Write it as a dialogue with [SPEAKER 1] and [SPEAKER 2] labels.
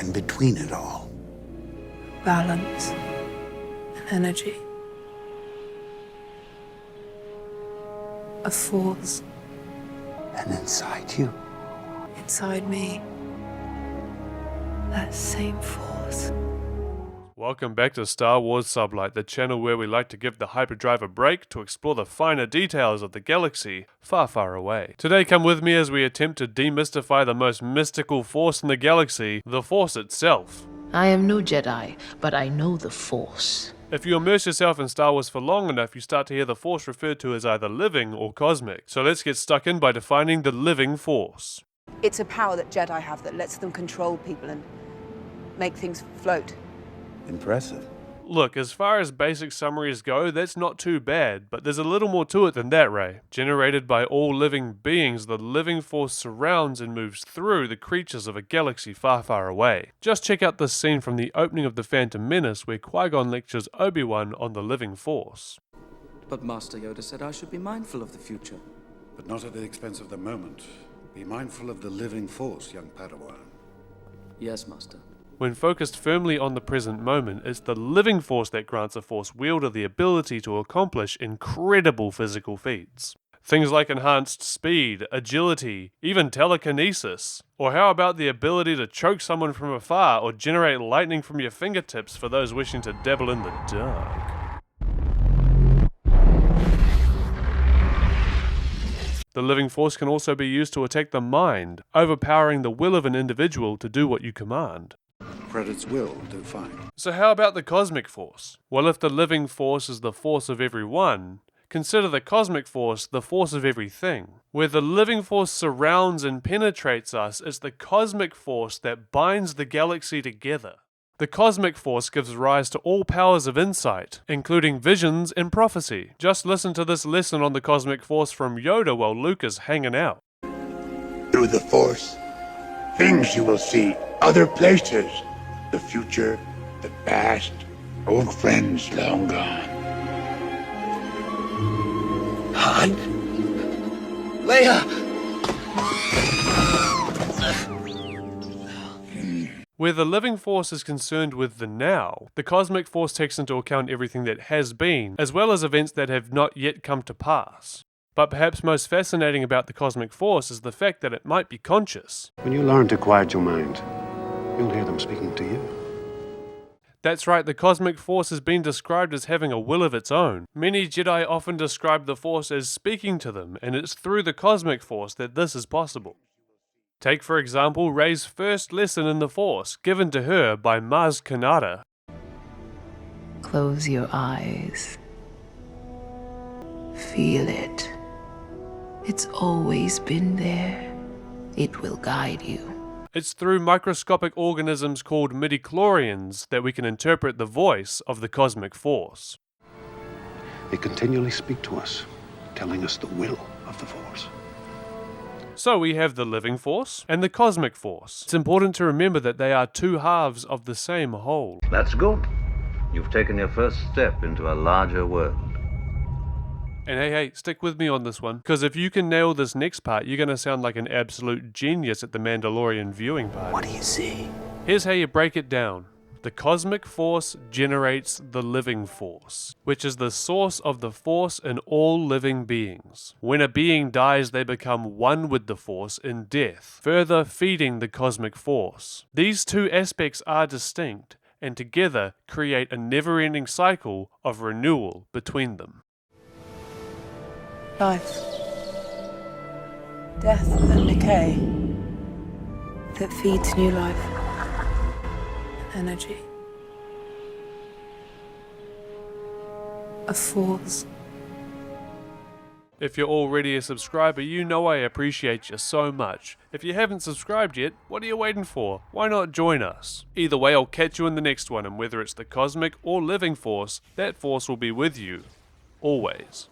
[SPEAKER 1] in between it all.
[SPEAKER 2] Balance and energy. A force
[SPEAKER 1] And inside you,
[SPEAKER 2] inside me. That same force.
[SPEAKER 3] Welcome back to Star Wars Sublight, the channel where we like to give the hyperdrive a break to explore the finer details of the galaxy far, far away. Today come with me as we attempt to demystify the most mystical force in the galaxy, the Force itself.
[SPEAKER 4] I am no Jedi, but I know the Force.
[SPEAKER 3] If you immerse yourself in Star Wars for long enough, you start to hear the Force referred to as either living or cosmic. So let's get stuck in by defining the living Force.
[SPEAKER 5] It's a power that Jedi have that lets them control people and make things float.
[SPEAKER 1] impressive.
[SPEAKER 3] Look, as far as basic summaries go, that's not too bad, but there's a little more to it than that, Ray. Generated by all living beings, the living force surrounds and moves through the creatures of a galaxy far, far away. Just check out this scene from the opening of The Phantom Menace where Qui-Gon lectures Obi-Wan on the living force.
[SPEAKER 6] But Master Yoda said I should be mindful of the future.
[SPEAKER 7] But not at the expense of the moment. Be mindful of the living force, young Padawan.
[SPEAKER 6] Yes, Master.
[SPEAKER 3] When focused firmly on the present moment, it's the living force that grants a force wielder the ability to accomplish incredible physical feats. Things like enhanced speed, agility, even telekinesis. Or how about the ability to choke someone from afar or generate lightning from your fingertips for those wishing to dabble in the dark. The living force can also be used to attack the mind, overpowering the will of an individual to do what you command.
[SPEAKER 7] Credits will do fine.
[SPEAKER 3] So how about the cosmic force? Well, if the living force is the force of everyone, consider the cosmic force the force of everything. Where the living force surrounds and penetrates us, it's the cosmic force that binds the galaxy together. The cosmic force gives rise to all powers of insight, including visions and prophecy. Just listen to this lesson on the cosmic force from Yoda while Luke is hanging out.
[SPEAKER 8] Through the Force, things you will see, other places, the future, the past, old friends long gone. Han? Leia!
[SPEAKER 3] Where the living force is concerned with the now, the cosmic force takes into account everything that has been, as well as events that have not yet come to pass. But perhaps most fascinating about the cosmic force is the fact that it might be conscious.
[SPEAKER 9] When you learn to quiet your mind, you'll hear them speaking to you.
[SPEAKER 3] That's right, the cosmic force has been described as having a will of its own. Many Jedi often describe the force as speaking to them, and it's through the cosmic force that this is possible. Take, for example, Rey's first lesson in the Force, given to her by Maz Kanata.
[SPEAKER 4] Close your eyes. Feel it. It's always been there. It will guide you.
[SPEAKER 3] It's through microscopic organisms called midichlorians that we can interpret the voice of the cosmic force.
[SPEAKER 9] They continually speak to us, telling us the will of the Force.
[SPEAKER 3] So we have the living force and the cosmic force. It's important to remember that they are two halves of the same whole.
[SPEAKER 10] That's good. You've taken your first step into a larger world.
[SPEAKER 3] And hey, stick with me on this one, because if you can nail this next part, you're going to sound like an absolute genius at the Mandalorian viewing party.
[SPEAKER 1] What do you see?
[SPEAKER 3] Here's how you break it down. The cosmic force generates the living force, which is the source of the force in all living beings. When a being dies, they become one with the force in death, further feeding the cosmic force. These two aspects are distinct, and together create a never-ending cycle of renewal between them.
[SPEAKER 2] Life. Death and decay. That feeds new life. Energy. A force.
[SPEAKER 3] If you're already a subscriber, you know I appreciate you so much. If you haven't subscribed yet, what are you waiting for? Why not join us? Either way, I'll catch you in the next one, and whether it's the cosmic or living force, that force will be with you. Always.